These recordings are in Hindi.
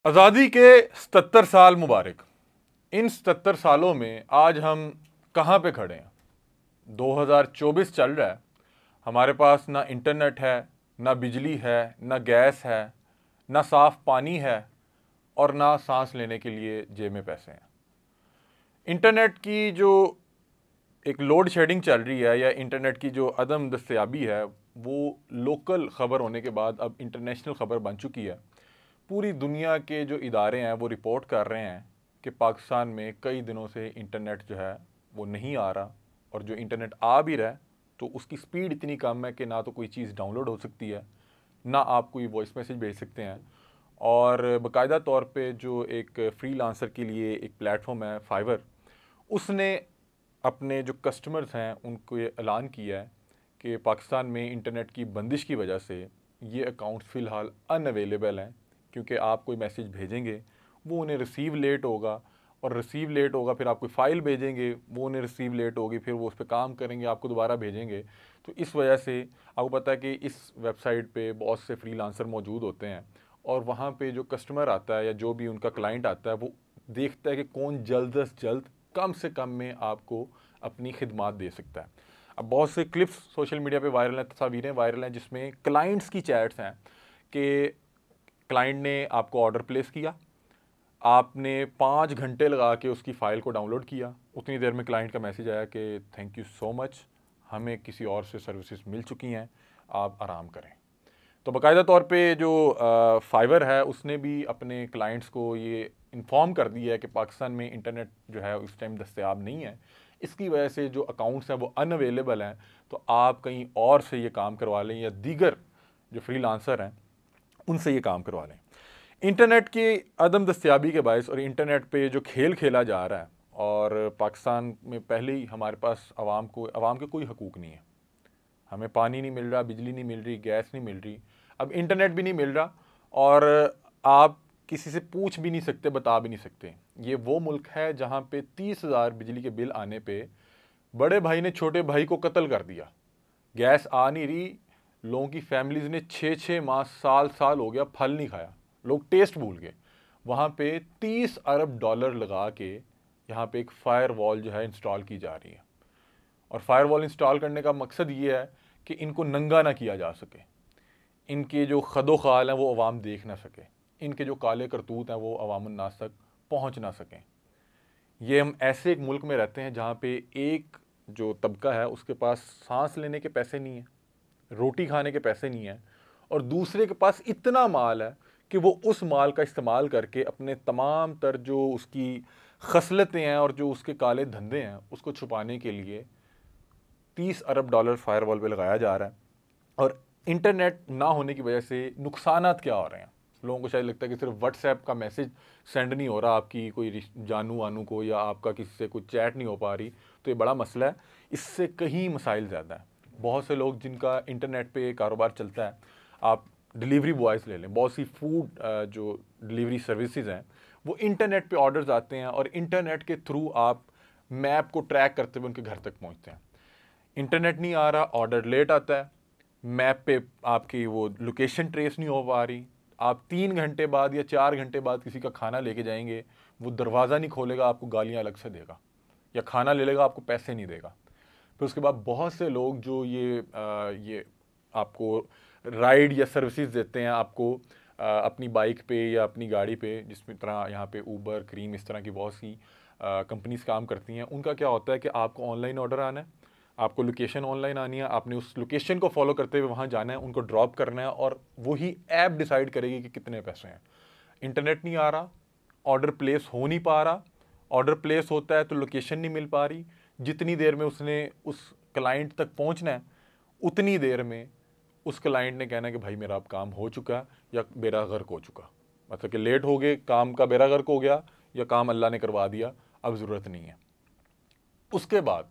आज़ादी के 77 साल मुबारक। इन 77 सालों में आज हम कहाँ पे खड़े हैं? 2024 चल रहा है। हमारे पास ना इंटरनेट है, ना बिजली है, ना गैस है, ना साफ़ पानी है और ना सांस लेने के लिए जेब में पैसे हैं। इंटरनेट की जो एक लोड शेडिंग चल रही है या इंटरनेट की जो अदम दस्तयाबी है, वो लोकल ख़बर होने के बाद अब इंटरनेशनल ख़बर बन चुकी है। पूरी दुनिया के जो इदारे हैं वो रिपोर्ट कर रहे हैं कि पाकिस्तान में कई दिनों से इंटरनेट जो है वो नहीं आ रहा, और जो इंटरनेट आ भी रहा है तो उसकी स्पीड इतनी कम है कि ना तो कोई चीज़ डाउनलोड हो सकती है, ना आप कोई वॉइस मैसेज भेज सकते हैं। और बाकायदा तौर पे जो एक फ्रीलांसर के लिए एक प्लेटफॉर्म है फाइवर, उसने अपने जो कस्टमर्स हैं उनको ये ऐलान किया है कि पाकिस्तान में इंटरनेट की बंदिश की वजह से ये अकाउंट्स फ़िलहाल अनअवेलेबल हैं, क्योंकि आप कोई मैसेज भेजेंगे वो उन्हें रिसीव लेट होगा, और रिसीव लेट होगा फिर आप कोई फ़ाइल भेजेंगे वो उन्हें रिसीव लेट होगी, फिर वो उस पर काम करेंगे, आपको दोबारा भेजेंगे। तो इस वजह से आपको पता है कि इस वेबसाइट पे बहुत से फ्रीलांसर मौजूद होते हैं, और वहाँ पे जो कस्टमर आता है या जो भी उनका क्लाइंट आता है वो देखता है कि कौन जल्द से जल्द कम से कम में आपको अपनी खिदमात दे सकता है। अब बहुत से क्लिप्स सोशल मीडिया पे वायरल हैं, तस्वीरें वायरल हैं जिसमें क्लाइंट्स की चैट्स हैं कि क्लाइंट ने आपको ऑर्डर प्लेस किया, आपने 5 घंटे लगा के उसकी फ़ाइल को डाउनलोड किया, उतनी देर में क्लाइंट का मैसेज आया कि थैंक यू सो मच, हमें किसी और से सर्विसेज मिल चुकी हैं, आप आराम करें। तो बाकायदा तौर पे जो फाइवर है उसने भी अपने क्लाइंट्स को ये इन्फॉर्म कर दिया है कि पाकिस्तान में इंटरनेट जो है उस टाइम दस्तयाब नहीं है, इसकी वजह से जो अकाउंट्स हैं वो अनअवेलेबल हैं, तो आप कहीं और से ये काम करवा लें या दीगर जो फ्रीलांसर हैं उनसे ये काम करवा लें। इंटरनेट की अदम दस्तयाबी के बायस और इंटरनेट पे जो खेल खेला जा रहा है, और पाकिस्तान में पहले ही हमारे पास आवाम के कोई हकूक़ नहीं है। हमें पानी नहीं मिल रहा, बिजली नहीं मिल रही, गैस नहीं मिल रही, अब इंटरनेट भी नहीं मिल रहा, और आप किसी से पूछ भी नहीं सकते, बता भी नहीं सकते। ये वो मुल्क है जहाँ पे 30,000 बिजली के बिल आने पे बड़े भाई ने छोटे भाई को कत्ल कर दिया। गैस आ नहीं रही, लोगों की फैमिलीज़ ने 6-6 माह, साल हो गया, फल नहीं खाया, लोग टेस्ट भूल गए। वहाँ पे 30 अरब डॉलर लगा के यहाँ पे एक फायर वॉल जो है इंस्टॉल की जा रही है, और फायर वॉल इंस्टॉल करने का मकसद ये है कि इनको नंगा ना किया जा सके, इनके जो खदो खाल हैं वो अवाम देख ना सके, इनके जो काले करतूत हैं वो अवामुन्नास तक पहुँच ना सकें। ये हम ऐसे एक मुल्क में रहते हैं जहाँ पे एक जो तबका है उसके पास सांस लेने के पैसे नहीं हैं, रोटी खाने के पैसे नहीं हैं, और दूसरे के पास इतना माल है कि वो उस माल का इस्तेमाल करके अपने तमाम तर जो उसकी खसलतें हैं और जो उसके काले धंधे हैं उसको छुपाने के लिए 30 अरब डॉलर फायरवॉल पे लगाया जा रहा है। और इंटरनेट ना होने की वजह से नुकसानात क्या हो रहे हैं? लोगों को शायद लगता है कि सिर्फ व्हाट्सएप का मैसेज सेंड नहीं हो रहा आपकी कोई जानू वानू को, या आपका किसी से कोई चैट नहीं हो पा रही, तो ये बड़ा मसला है। इससे कहीं मसाइल ज़्यादा है। बहुत से लोग जिनका इंटरनेट पे कारोबार चलता है, आप डिलीवरी बॉयज़ ले लें, बहुत सी फूड जो डिलीवरी सर्विसेज हैं वो इंटरनेट पे ऑर्डर्स आते हैं, और इंटरनेट के थ्रू आप मैप को ट्रैक करते हुए उनके घर तक पहुंचते हैं। इंटरनेट नहीं आ रहा, ऑर्डर लेट आता है, मैप पे आपकी वो लोकेशन ट्रेस नहीं हो पा रही, आप 3 घंटे बाद या 4 घंटे बाद किसी का खाना लेके जाएंगे, वो दरवाज़ा नहीं खोलेगा, आपको गालियाँ अलग से देगा, या खाना ले लेगा, आपको पैसे नहीं देगा। फिर उसके बाद बहुत से लोग जो ये आपको राइड या सर्विसेज देते हैं आपको अपनी बाइक पे या अपनी गाड़ी पे, जिसमें तरह यहाँ पे ऊबर, क्रीम, इस तरह की बहुत सी कंपनीज काम करती हैं। उनका क्या होता है कि आपको ऑनलाइन ऑर्डर आना है, आपको लोकेशन ऑनलाइन आनी है, आपने उस लोकेशन को फॉलो करते हुए वहाँ जाना है, उनको ड्रॉप करना है, और वही ऐप डिसाइड करेगी कि कितने पैसे हैं। इंटरनेट नहीं आ रहा, ऑर्डर प्लेस हो नहीं पा रहा, ऑर्डर प्लेस होता है तो लोकेशन नहीं मिल पा रही, जितनी देर में उसने उस क्लाइंट तक पहुँचना है उतनी देर में उस क्लाइंट ने कहना है कि भाई मेरा अब काम हो चुका या बेड़ा गर्क हो चुका, मतलब कि लेट हो गए, काम का बेड़ा गर्क हो गया, या काम अल्लाह ने करवा दिया, अब ज़रूरत नहीं है। उसके बाद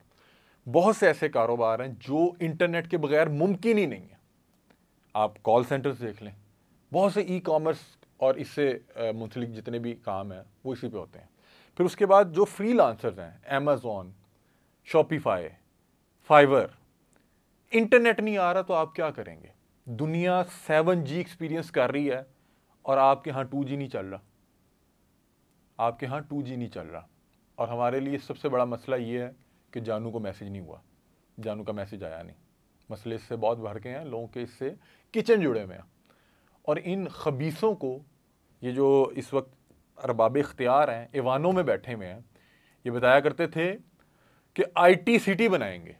बहुत से ऐसे कारोबार हैं जो इंटरनेट के बगैर मुमकिन ही नहीं है। आप कॉल सेंटर्स देख लें, बहुत से ई कॉमर्स और इससे मुंसलिक जितने भी काम हैं वो इसी पे होते हैं। फिर उसके बाद जो फ्रीलांसर्स हैं, अमेज़ॉन, शॉपिफाई, फाइवर, इंटरनेट नहीं आ रहा तो आप क्या करेंगे? दुनिया 7G एक्सपीरियंस कर रही है और आपके यहाँ 2G नहीं चल रहा। आपके यहाँ 2G नहीं चल रहा। और हमारे लिए सबसे बड़ा मसला ये है कि जानू को मैसेज नहीं हुआ, जानू का मैसेज आया नहीं। मसले इससे बहुत भर के हैं, लोगों के इससे किचन जुड़े हुए हैं। और इन खबीसों को, ये जो इस वक्त अरबाब इख्तियार हैं, ईवानों में बैठे हुए हैं, ये बताया करते थे कि IT सिटी बनाएंगे,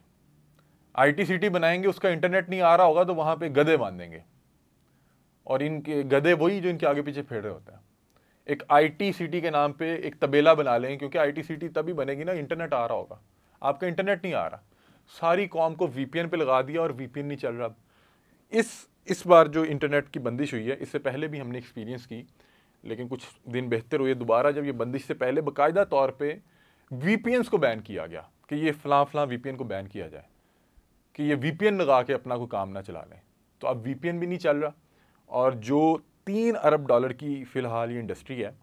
IT सिटी बनाएंगे, उसका इंटरनेट नहीं आ रहा होगा तो वहाँ पे गधे बांधेंगे। और इनके गधे वही जो इनके आगे पीछे फेर रहे होते हैं। एक IT सिटी के नाम पे एक तबेला बना लें, क्योंकि IT सिटी तभी बनेगी ना इंटरनेट आ रहा होगा। आपका इंटरनेट नहीं आ रहा, सारी कौम को VPN पे लगा दिया और VPN नहीं चल रहा। इस बार जो इंटरनेट की बंदिश हुई है, इससे पहले भी हमने एक्सपीरियंस की, लेकिन कुछ दिन बेहतर हुए। दोबारा जब ये बंदिश से पहले बाकायदा तौर पे VPNs को बैन किया गया कि ये फलां VPN को बैन किया जाए, कि ये VPN लगा के अपना कोई काम ना चला लें। तो अब VPN भी नहीं चल रहा। और जो $3 अरब की फ़िलहाल ये इंडस्ट्री है,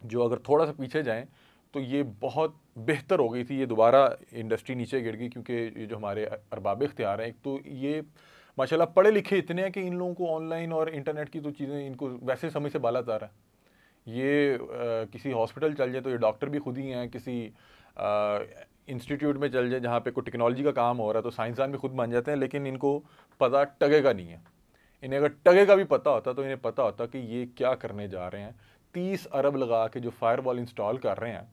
जो अगर थोड़ा सा पीछे जाएं तो ये बहुत बेहतर हो गई थी, ये दोबारा इंडस्ट्री नीचे गिर गई। क्योंकि ये जो हमारे अरबाब इख्तियार हैं, एक तो ये माशाल्लाह पढ़े लिखे इतने हैं कि इन लोगों को ऑनलाइन और इंटरनेट की तो चीज़ें इनको वैसे समझ से बाला तार है। ये किसी हॉस्पिटल चल जाए तो ये डॉक्टर भी खुद ही हैं, किसी इंस्टीट्यूट में चल जाए जहाँ पे कोई टेक्नोलॉजी का काम हो रहा है तो साइंसदान भी खुद बन जाते हैं। लेकिन इनको पता टगेगा नहीं है। इन्हें अगर टगेगा भी पता होता तो इन्हें पता होता कि ये क्या करने जा रहे हैं। 30 अरब लगा के जो फायरवॉल इंस्टॉल कर रहे हैं,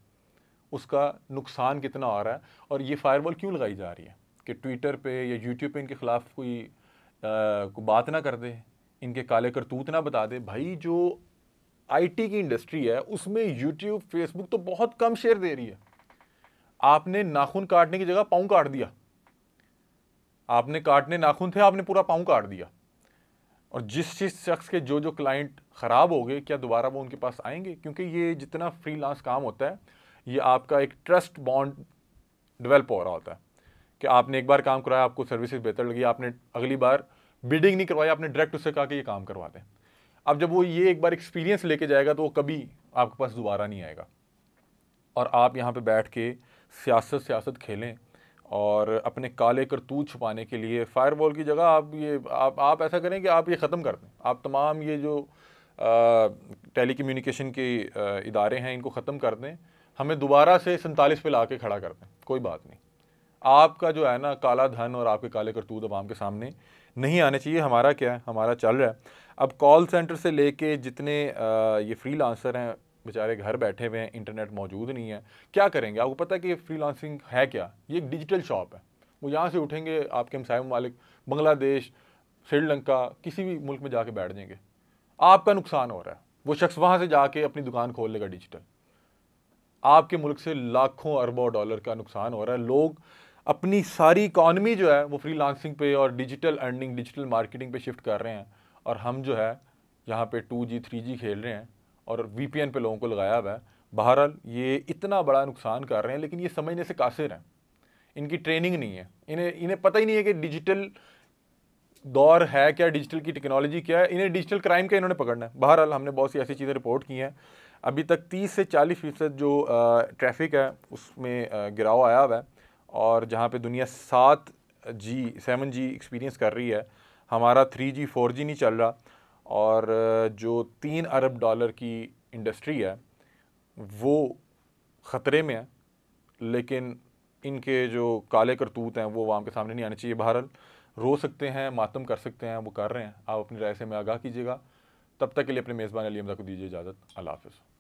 उसका नुकसान कितना हो रहा है। और ये फायरवॉल क्यों लगाई जा रही है कि ट्विटर पे या यूट्यूब पे इनके ख़िलाफ़ कोई बात ना कर दे, इनके काले करतूत ना बता दे। भाई जो IT की इंडस्ट्री है उसमें यूट्यूब, फेसबुक तो बहुत कम शेयर दे रही है। आपने नाखून काटने की जगह पाँव काट दिया, आपने काटने नाखून थे, आपने पूरा पाँव काट दिया। और जिस शख्स के जो क्लाइंट ख़राब हो गए, क्या दोबारा वो उनके पास आएंगे? क्योंकि ये जितना फ्रीलांस काम होता है, ये आपका एक ट्रस्ट बॉन्ड डेवलप हो रहा होता है कि आपने एक बार काम कराया, आपको सर्विसेज बेहतर लगी, आपने अगली बार बिडिंग नहीं करवाई, आपने डायरेक्ट उससे कहा कि ये काम करवा दें। अब जब वो ये एक बार एक्सपीरियंस लेके जाएगा तो वो कभी आपके पास दोबारा नहीं आएगा। और आप यहाँ पे बैठ के सियासत खेलें और अपने काले करतूत छुपाने के लिए फायरवॉल की जगह आप ऐसा करें कि आप ये ख़त्म कर दें। आप तमाम ये जो टेलीकम्युनिकेशन के इदारे हैं, इनको ख़त्म कर दें, हमें दोबारा से 47 पे ला के खड़ा कर दें, कोई बात नहीं। आपका जो है ना काला धन और आपके काले करतूत आवाम के सामने नहीं आने चाहिए। हमारा क्या है, हमारा चल रहा है। अब कॉल सेंटर से लेके जितने ये फ्रीलांसर हैं, बेचारे घर बैठे हुए हैं, इंटरनेट मौजूद नहीं है, क्या करेंगे? आपको पता है कि ये फ्रीलांसिंग है क्या? ये एक डिजिटल शॉप है। वो यहाँ से उठेंगे, आपके हमसाय ममालिक बांग्लादेश, श्रीलंका, किसी भी मुल्क में जाके बैठ जाएंगे। आपका नुकसान हो रहा है। वो शख्स वहाँ से जाके अपनी दुकान खोल लेगा डिजिटल। आपके मुल्क से लाखों अरबों डॉलर का नुकसान हो रहा है। लोग अपनी सारी इकॉनमी जो है वो फ्रीलांसिंग पे और डिजिटल अर्निंग, डिजिटल मार्केटिंग पे शिफ्ट कर रहे हैं। और हम जो है यहाँ पे 2G 3G खेल रहे हैं और VPN पे लोगों को लगाया हुआ है। बहरहाल ये इतना बड़ा नुकसान कर रहे हैं, लेकिन ये समझने से कासिर हैं। इनकी ट्रेनिंग नहीं है, इन्हें पता ही नहीं है कि डिजिटल दौर है क्या, डिजिटल की टेक्नोलॉजी क्या है। इन्हें डिजिटल क्राइम का इन्होंने पकड़ना है। बहरहाल हमने बहुत सी ऐसी चीज़ें रिपोर्ट की हैं। अभी तक 30 से 40% जो ट्रैफिक है उसमें गिराव आया हुआ है। और जहाँ पे दुनिया 7G एक्सपीरियंस कर रही है, हमारा 3G 4G नहीं चल रहा। और जो $3 अरब की इंडस्ट्री है वो ख़तरे में है। लेकिन इनके जो काले करतूत हैं वो आवाम के सामने नहीं आने चाहिए। बहरहाल रो सकते हैं, मातम कर सकते हैं, वो कर रहे हैं। आप अपनी राय से हमें आगाह कीजिएगा। तब तक के लिए अपने मेज़बान अली हमजा को दीजिए इजाज़त। अल्लाह हाफ़िज़।